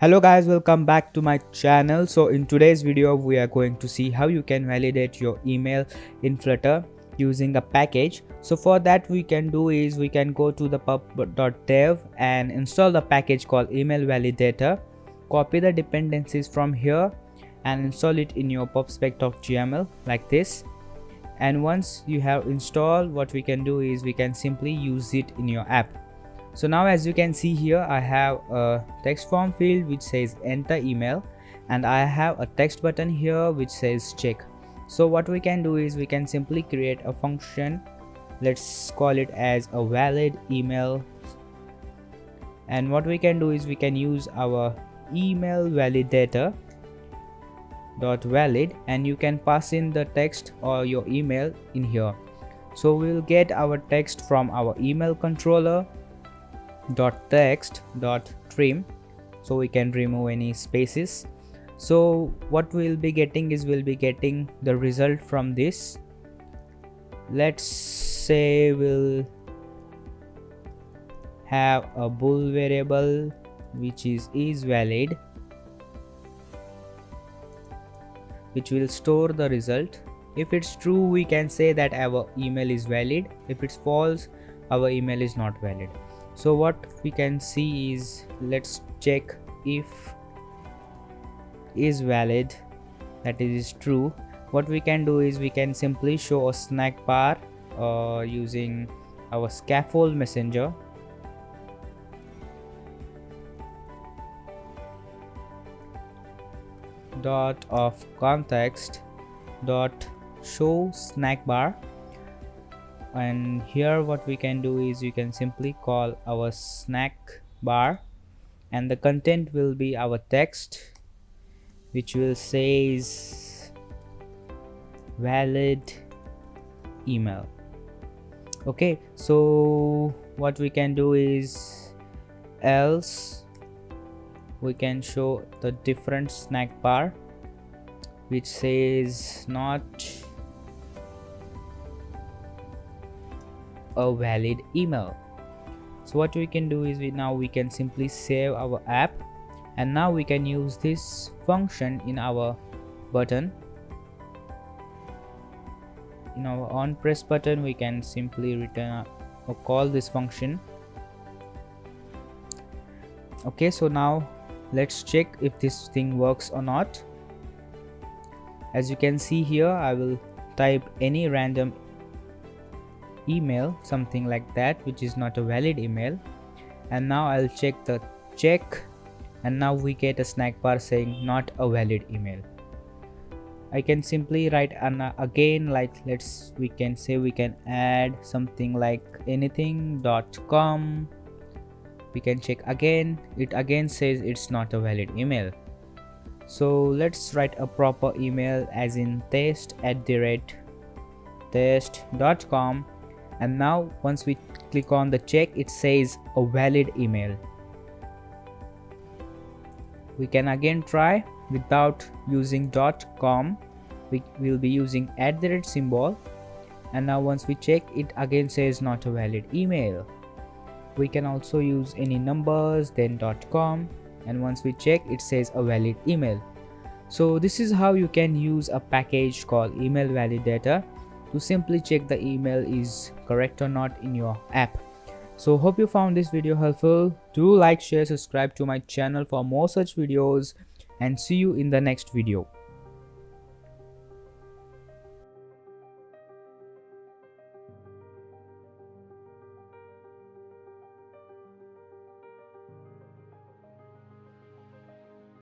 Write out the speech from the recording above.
Hello guys, welcome back to my channel. So in today's video we are going to see how you can validate your email in Flutter using a package. So for that we can do is we can go to the pub.dev and install the package called email validator, copy the dependencies from here and install it in your pubspec.yml like this. And once you have installed, what we can do is we can simply use it in your app. So now as you can see here, I have a text form field which says enter email, and I have a text button here which says check. So what we can do is we can simply create a function. Let's call it as a valid email, and what we can do is we can use our email validator dot valid, and you can pass in the text or your email in here. So we'll get our text from our email controller dot text dot trim, so we can remove any spaces. So what we'll be getting is we'll be getting the result from this. Let's say we'll have a bool variable which is valid, which will store the result. If it's true, we can say that our email is valid. If it's false, our email is not valid. So what we can see is, let's check if is valid, that is true. What we can do is we can simply show a snack bar using our scaffold messenger. Dot of context dot show snack bar, and here what we can do is you can simply call our snack bar, and the content will be our text which will say is valid email. Okay, so what we can do is else we can show the different snack bar which says not a valid email. So what we can do is we can simply save our app, and now we can use this function in our button. In our on press button we can simply return or call this function. Okay, so now let's check if this thing works or not. As you can see here, I will type any random email, something like that, which is not a valid email, and now I'll check the check, and now we get a snack bar saying not a valid email. I can simply write again, like we can add something like anything.com. We can check again, it again says it's not a valid email. So let's write a proper email, as in test@test.com, and now once we click on the check, it says a valid email. We can again try without using .com. We will be using @ symbol, and now once we check, it again says not a valid email. We can also use any numbers, then .com, and once we check, it says a valid email. So this is how you can use a package called email validator to simply check the email is correct or not in your app. So hope you found this video helpful. Do like, share, subscribe to my channel for more such videos, and see you in the next video.